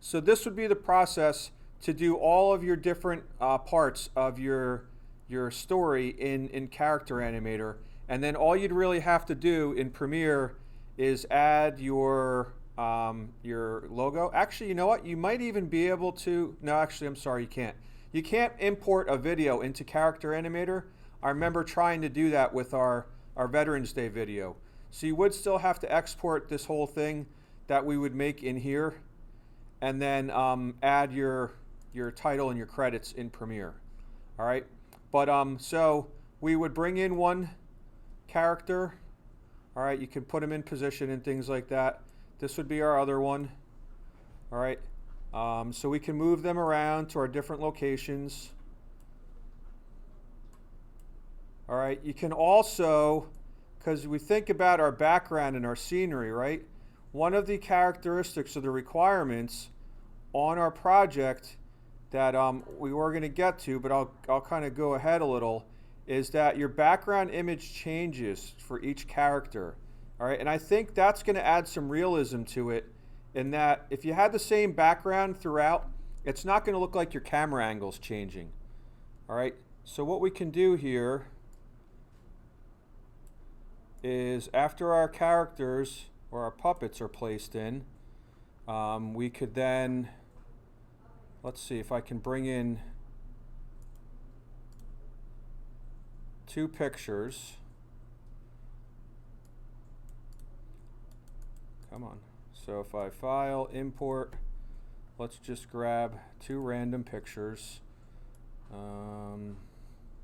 So this would be the process to do all of your different parts of your story in Character Animator. And then all you'd really have to do in Premiere is add your logo. Actually, you know what? You might even be able to, no, actually, I'm sorry, you can't. You can't import a video into Character Animator. I remember trying to do that with our Veterans Day video. So you would still have to export this whole thing that we would make in here, and then add your title and your credits in Premiere. All right, but so we would bring in one character. All right, you can put them in position and things like that. This would be our other one. All right, so we can move them around to our different locations. All right, you can also, because we think about our background and our scenery, right? One of the characteristics of the requirements on our project that we were going to get to, but I'll kind of go ahead a little, is that your background image changes for each character. All right, and I think that's going to add some realism to it, in that if you had the same background throughout, it's not going to look like your camera angle's changing. All right, so what we can do here is, after our characters or our puppets are placed in, we could then, let's see if I can bring in 2 pictures. Come on. So if I file, import, let's just grab 2 random pictures. All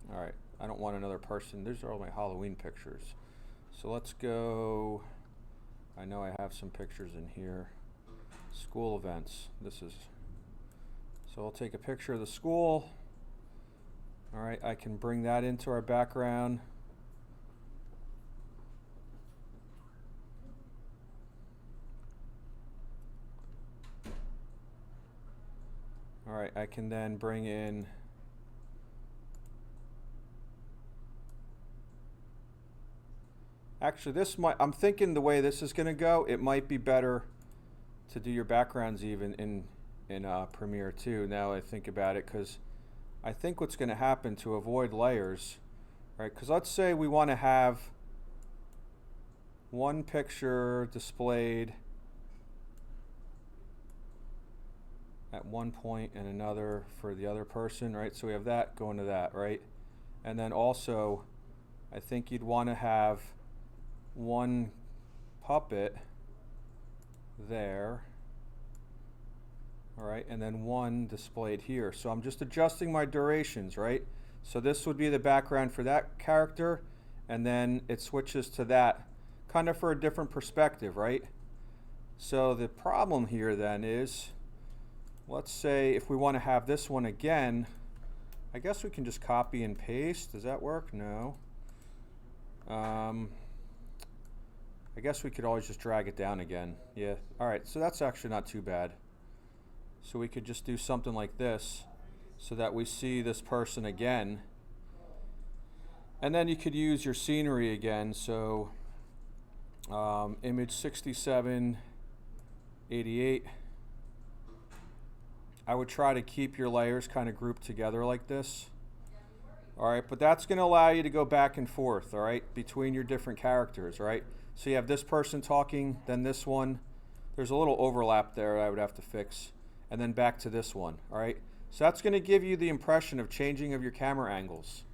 right, I don't want another person. These are all my Halloween pictures. So let's go, I know I have some pictures in here. School events. This is, so I'll take a picture of the school. All right, I can bring that into our background. All right, I can then bring in actually, this might, I'm thinking the way this is going to go, it might be better to do your backgrounds even in Premiere too, now I think about it, because I think what's going to happen to avoid layers, right? Because let's say we want to have one picture displayed at one point and another for the other person, right? So we have that going to that, right? And then also, I think you'd want to have one puppet there, all right, and then one displayed here. So I'm just adjusting my durations, right? So this would be the background for that character, and then it switches to that, kind of for a different perspective, right? So the problem here then is, let's say if we want to have this one again, I guess we can just copy and paste. Does that work? No. I guess we could always just drag it down again. Yeah, all right, so that's actually not too bad. So we could just do something like this so that we see this person again. And then you could use your scenery again. So image 6788. I would try to keep your layers kind of grouped together like this. All right, but that's going to allow you to go back and forth, all right, between your different characters, right? So you have this person talking, then this one. There's a little overlap there I would have to fix. And then back to this one, all right? So that's going to give you the impression of changing of your camera angles.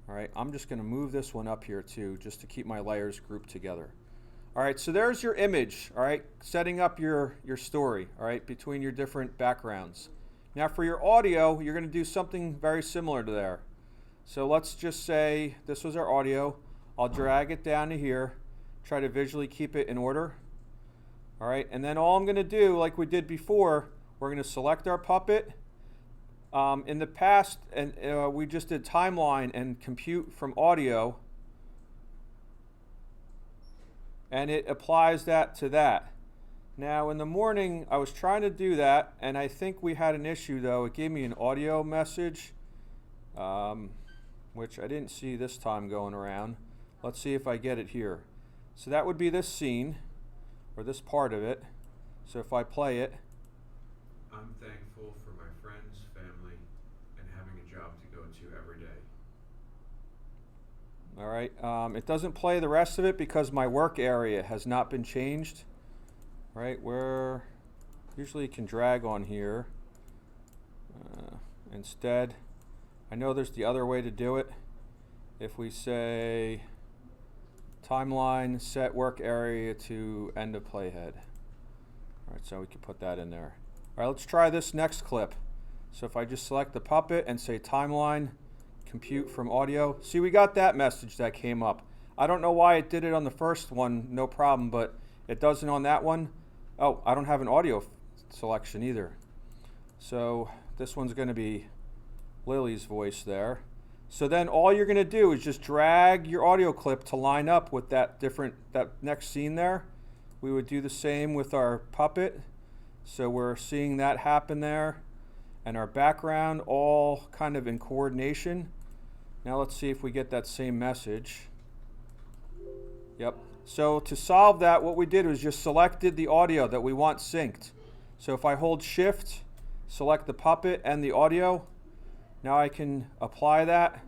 All right, I'm just going to move this one up here too, just to keep my layers grouped together. All right, so there's your image, all right, setting up your story, all right, between your different backgrounds. Now for your audio, you're going to do something very similar to there. So let's just say this was our audio. I'll drag it down to here, try to visually keep it in order. All right, and then all I'm going to do, like we did before, we're going to select our puppet. In the past, and we just did timeline and compute from audio, and it applies that to that. Now in the morning, I was trying to do that, and I think we had an issue though. It gave me an audio message, which I didn't see this time going around. Let's see if I get it here. So that would be this scene, or this part of it. So if I play it, All right, it doesn't play the rest of it because my work area has not been changed. Right, where usually you can drag on here. Instead, I know there's the other way to do it. If we say timeline, set work area to end of playhead. All right, so we can put that in there. All right, let's try this next clip. So if I just select the puppet and say timeline, compute from audio. See, we got that message that came up. I don't know why it did it on the first one, no problem, but it doesn't on that one. Oh, I don't have an audio selection either. So this one's going to be Lily's voice there. So then all you're going to do is just drag your audio clip to line up with that next scene there. We would do the same with our puppet. So we're seeing that happen there. And our background all kind of in coordination. Now let's see if we get that same message. Yep. So to solve that, what we did was just selected the audio that we want synced. So if I hold Shift, select the puppet and the audio, now I can apply that.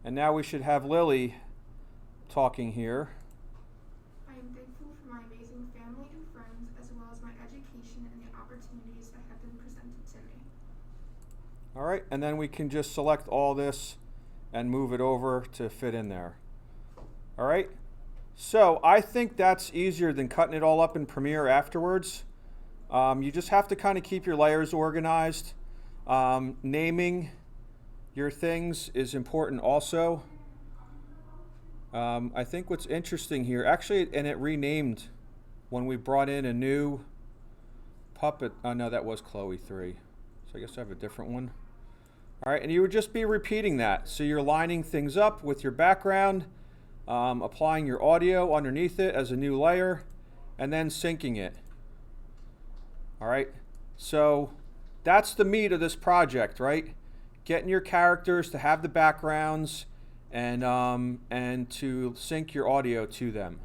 And now we should have Lily talking here. I am thankful for my amazing family and friends, as well as my education and the opportunities that have been presented to me. All right, and then we can just select all this and move it over to fit in there. All right, so I think that's easier than cutting it all up in Premiere afterwards. You just have to kind of keep your layers organized. Naming your things is important also. I think what's interesting here, actually, and it renamed when we brought in a new puppet. Oh no, that was Chloe 3. So I guess I have a different one. All right, and you would just be repeating that. So you're lining things up with your background, applying your audio underneath it as a new layer, and then syncing it. All right, so that's the meat of this project, right? Getting your characters to have the backgrounds and to sync your audio to them.